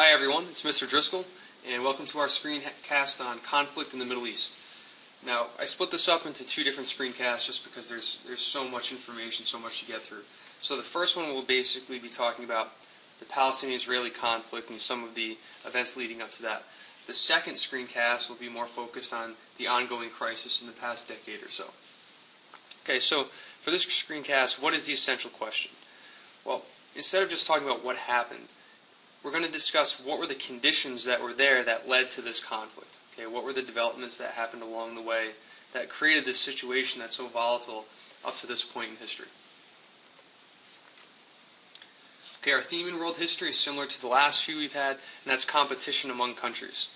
Hi everyone, it's Mr. Driscoll, and welcome to our screencast on conflict in the Middle East. Now, I split this up into two different screencasts just because there's so much information, so much to get through. So the first one will basically be talking about the Palestinian-Israeli conflict and some of the events leading up to that. The second screencast will be more focused on the ongoing crisis in the past decade or so. Okay, so for this screencast, what is the essential question? Well, instead of just talking about what happened, we're going to discuss what were the conditions that were there that led to this conflict. Okay, what were the developments that happened along the way that created this situation that's so volatile up to this point in history. Okay, our theme in world history is similar to the last few we've had, and that's competition among countries.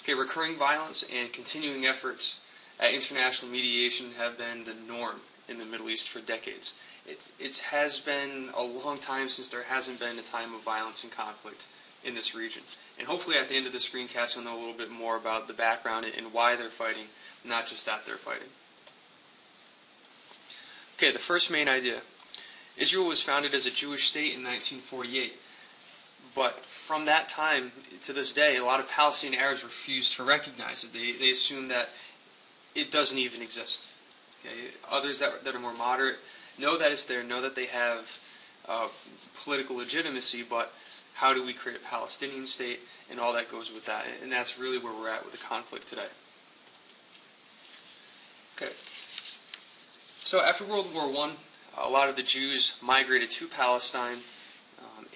Okay, recurring violence and continuing efforts at international mediation have been the norm in the Middle East for decades. It has been a long time since there hasn't been a time of violence and conflict in this region. And hopefully at the end of the screencast you'll know a little bit more about the background and why they're fighting, not just that they're fighting. Okay, the first main idea. Israel was founded as a Jewish state in 1948. But from that time to this day, a lot of Palestinian Arabs refuse to recognize it. They assume that it doesn't even exist. Okay? Others that are more moderate know that it's there, know that they have political legitimacy, but how do we create a Palestinian state and all that goes with that? And that's really where we're at with the conflict today. Okay. So after World War I, a lot of the Jews migrated to Palestine,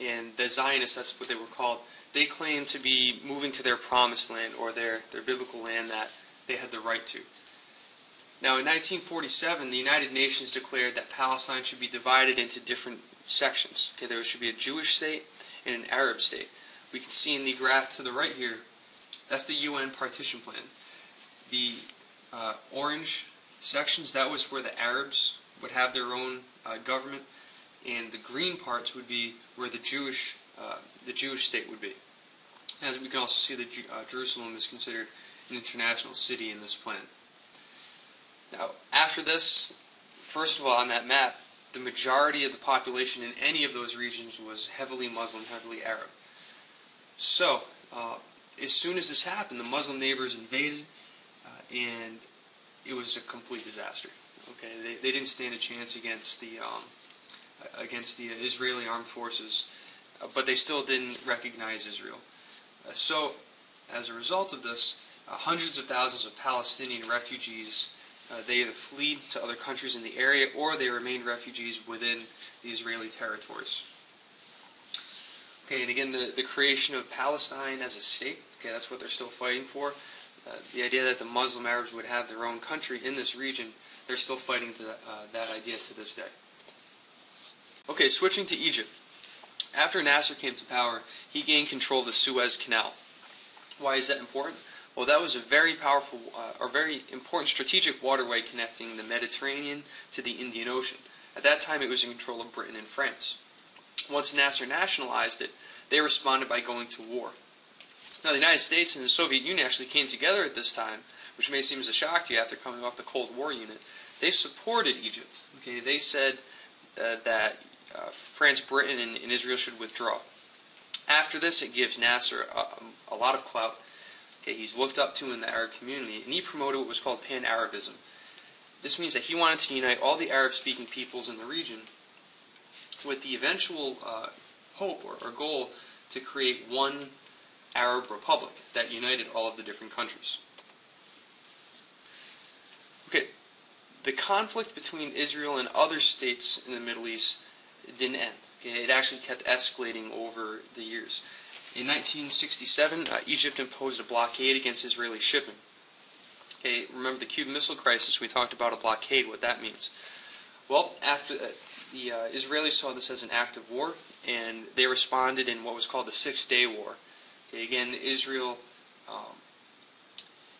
and the Zionists, that's what they were called, they claimed to be moving to their promised land, or their biblical land that they had the right to. Now, in 1947, the United Nations declared that Palestine should be divided into different sections. Okay, there should be a Jewish state and an Arab state. We can see in the graph to the right here, that's the UN partition plan. The orange sections, that was where the Arabs would have their own government, and the green parts would be where the Jewish state would be. As we can also see, Jerusalem is considered an international city in this plan. Now, after this, first of all, on that map, the majority of the population in any of those regions was heavily Muslim, heavily Arab. So, as soon as this happened, the Muslim neighbors invaded, and it was a complete disaster. Okay, they didn't stand a chance against the Israeli armed forces, but they still didn't recognize Israel. So, as a result of this, hundreds of thousands of Palestinian refugees, they either fled to other countries in the area or they remained refugees within the Israeli territories. Okay, and again, the creation of Palestine as a state, okay, that's what they're still fighting for. The idea that the Muslim Arabs would have their own country in this region, they're still fighting that idea to this day. Okay, switching to Egypt. After Nasser came to power, he gained control of the Suez Canal. Why is that important? Well, that was a very powerful, or very important strategic waterway connecting the Mediterranean to the Indian Ocean. At that time, it was in control of Britain and France. Once Nasser nationalized it, they responded by going to war. Now, the United States and the Soviet Union actually came together at this time, which may seem as a shock to you after coming off the Cold War unit. They supported Egypt. Okay, they said that France, Britain, and Israel should withdraw. After this, it gives Nasser a lot of clout. Okay, he's looked up to in the Arab community, and he promoted what was called Pan-Arabism. This means that he wanted to unite all the Arab-speaking peoples in the region with the eventual hope or goal to create one Arab republic that united all of the different countries. Okay, the conflict between Israel and other states in the Middle East didn't end. Okay, it actually kept escalating over the years. In 1967, Egypt imposed a blockade against Israeli shipping. Okay, remember the Cuban Missile Crisis, we talked about a blockade, what that means. Well, after the Israelis saw this as an act of war, and they responded in what was called the Six-Day War. Okay, again, Israel,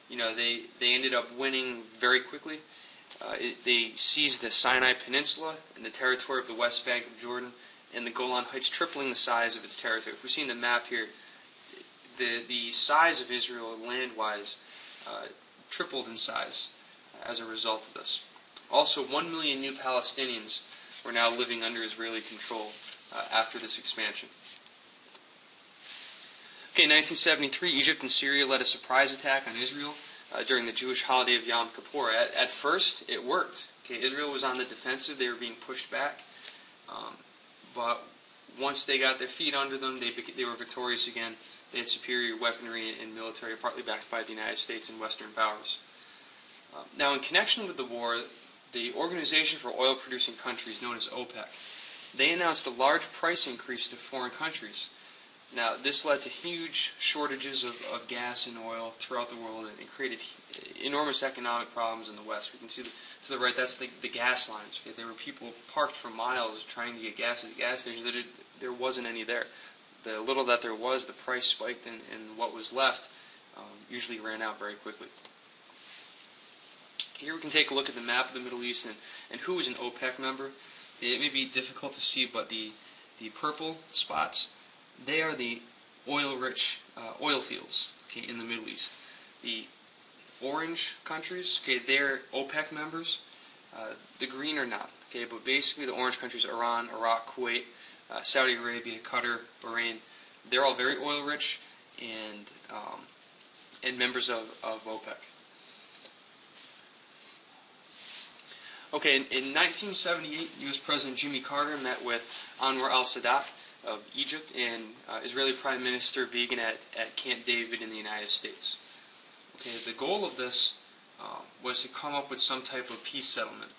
they ended up winning very quickly. They seized the Sinai Peninsula and the territory of the West Bank of Jordan, and the Golan Heights, tripling the size of its territory. If we see in the map here, the size of Israel land-wise tripled in size as a result of this. Also, 1 million new Palestinians were now living under Israeli control after this expansion. Okay, in 1973, Egypt and Syria led a surprise attack on Israel during the Jewish holiday of Yom Kippur. At first, it worked. Okay, Israel was on the defensive; they were being pushed back, but once they got their feet under them, they were victorious again. They had superior weaponry and military, partly backed by the United States and Western powers. Now, in connection with the war, the Organization for Oil-Producing Countries, known as OPEC, they announced a large price increase to foreign countries. Now, this led to huge shortages of gas and oil throughout the world, and it created enormous economic problems in the West. We can see to the right, that's the gas lines. Okay? There were people parked for miles trying to get gas at the gas stations. There wasn't any there. The little that there was, the price spiked, and what was left usually ran out very quickly. Here we can take a look at the map of the Middle East and who is an OPEC member. It may be difficult to see, but the purple spots, they are the oil-rich oil fields, okay, in the Middle East. The orange countries, okay, they're OPEC members. The green are not, okay, but basically the orange countries, Iran, Iraq, Kuwait, Saudi Arabia, Qatar, Bahrain, they're all very oil-rich and members of OPEC. Okay, in 1978, U.S. President Jimmy Carter met with Anwar al-Sadat of Egypt and Israeli Prime Minister Begin at Camp David in the United States. Okay, the goal of this was to come up with some type of peace settlement.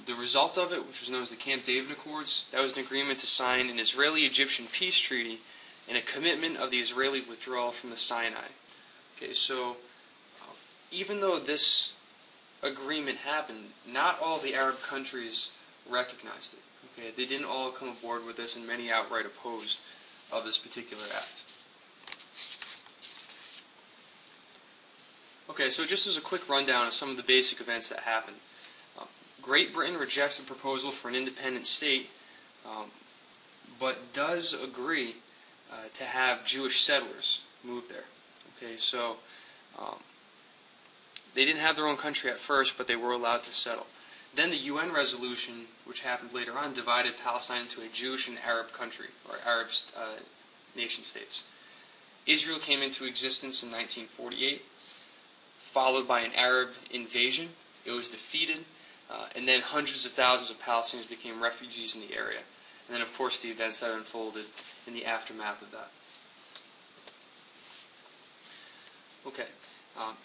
The result of it, which was known as the Camp David Accords, that was an agreement to sign an Israeli-Egyptian peace treaty and a commitment of the Israeli withdrawal from the Sinai. Okay, so even though this agreement happened, not all the Arab countries recognized it. Okay, they didn't all come aboard with this, and many outright opposed of this particular act. Okay, so just as a quick rundown of some of the basic events that happened. Great Britain rejects the proposal for an independent state, but does agree to have Jewish settlers move there. Okay, so they didn't have their own country at first, but they were allowed to settle. Then the UN resolution, which happened later on, divided Palestine into a Jewish and Arab country, or Arab nation states. Israel came into existence in 1948, followed by an Arab invasion. It was defeated, and then hundreds of thousands of Palestinians became refugees in the area. And then, of course, the events that unfolded in the aftermath of that. Okay.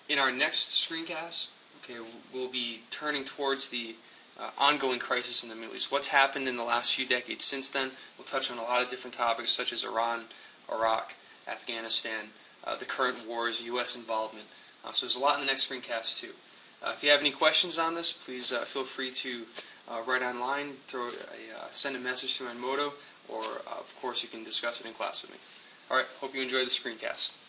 In our next screencast, okay, we'll be turning towards the ongoing crisis in the Middle East. What's happened in the last few decades since then? We'll touch on a lot of different topics such as Iran, Iraq, Afghanistan, the current wars, U.S. involvement. So there's a lot in the next screencast too. If you have any questions on this, please feel free to write online, send a message to Enmodo, or of course you can discuss it in class with me. All right, hope you enjoyed the screencast.